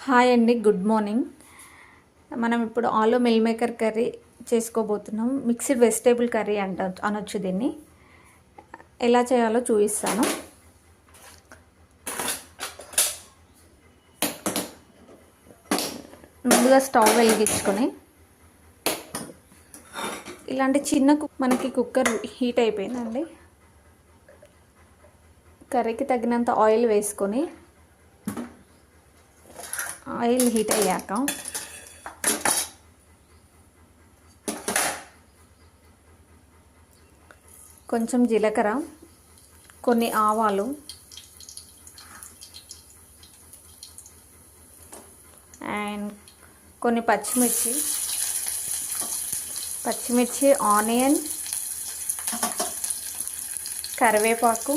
Hi అండి, good morning. మనం ఇప్పుడు ఆలు మిల్ మేకర్ కర్రీ చేసుకోబోతున్నాం. మిక్స్డ్ వెజిటేబుల్ కర్రీ అనొచ్చు దీన్ని. ఎలా చేయాలో చూపిస్తాను. ముందుగా స్టవ్ వెలిగించుకొని ఇలాంటి చిన్న మనకి కుక్కర్ హీట్ అయిపోయిందండి. కర్రీకి తగినంత ఆయిల్ వేసుకొని ఆయిల్ హీట్ అయ్యాక కొంచెం జీలకర్ర, కొన్ని ఆవాలు, అండ్ కొన్ని పచ్చిమిర్చి, ఆనియన్, కరివేపాకు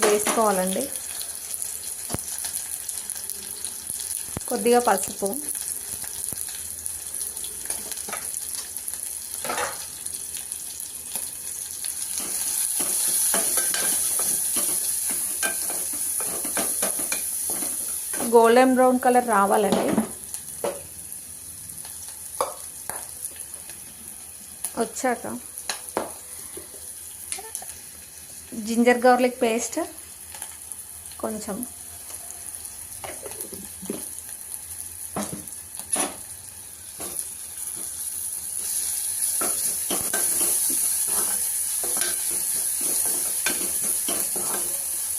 వేసుకోవాలండి. కొద్దిగా పసుపు, గోల్డెన్ బ్రౌన్ కలర్ రావాలండి. వచ్చాక జింజర్ గార్లిక్ పేస్ట్ కొంచెం,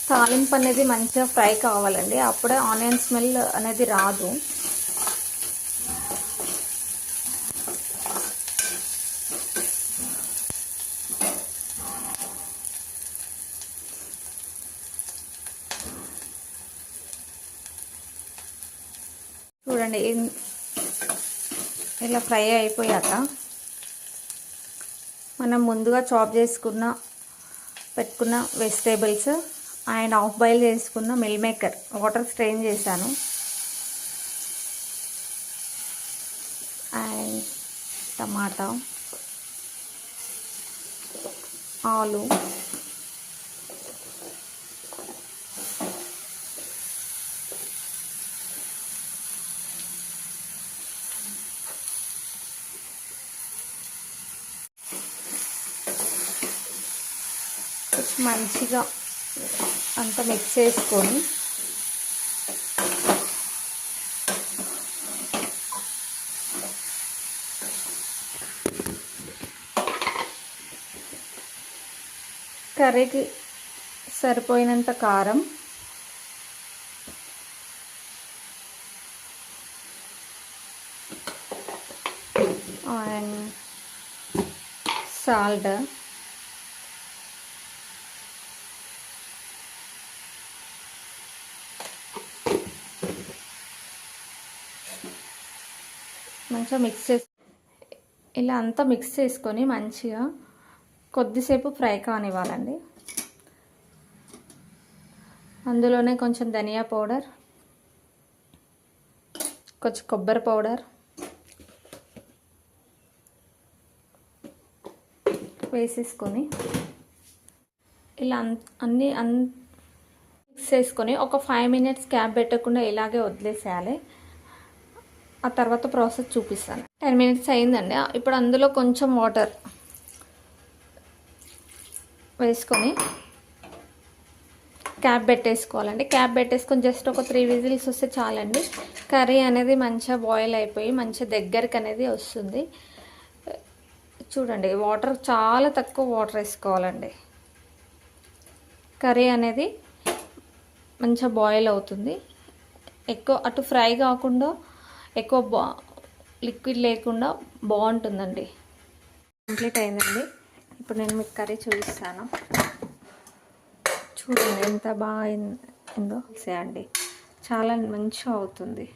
తాలింపు అనేది మంచిగా ఫ్రై కావాలండి. అప్పుడే ఆనియన్ స్మెల్ అనేది రాదు. చూడండి, ఇలా ఫ్రై అయిపోయాక మనం ముందుగా చాప్ పెట్టుకున్న వెజిటేబుల్స్ అండ్ హాఫ్ బాయిల్ చేసుకున్న మిల్ మేకర్, వాటర్ స్ట్రెయిన్ చేశాను, అండ్ టమాటా, ఆలు, మంచిగా అంతా మిక్స్ చేసుకొని కర్రీకి సరిపోయినంత కారం, అండ్ సాల్ట్, మంచిగా ఇలా అంతా మిక్స్ చేసుకొని మంచిగా కొద్దిసేపు ఫ్రై కానివ్వాలండి. అందులోనే కొంచెం ధనియా పౌడర్, కొంచెం కొబ్బరి పౌడర్ వేసేసుకొని ఇలా అన్నీ మిక్స్ చేసుకొని ఒక 5 minutes క్యాప్ పెట్టకుండా ఇలాగే వదిలేసేయాలి. ఆ తర్వాత ప్రాసెస్ చూపిస్తాను. 10 minutes అయిందండి. ఇప్పుడు అందులో కొంచెం వాటర్ వేసుకొని క్యాప్ పెట్టేసుకోవాలండి. క్యాప్ పెట్టేసుకొని జస్ట్ ఒక 3 whistles వస్తే చాలండి. కర్రీ అనేది మంచిగా బాయిల్ అయిపోయి మంచిగా దగ్గరికి అనేది వస్తుంది. చూడండి, వాటర్ చాలా తక్కువ వాటర్ వేసుకోవాలండి. కర్రీ అనేది మంచిగా బాయిల్ అవుతుంది. ఎక్కువ అటు ఫ్రై కాకుండా ఎక్కువ లిక్విడ్ లేకుండా బాగుంటుందండి. కంప్లీట్ అయిందండి. ఇప్పుడు నేను మీకు కర్రీ చూపిస్తాను. చూడండి ఎంత బాగా అయిందో. చేయండి, చాలా మంచిగా అవుతుంది.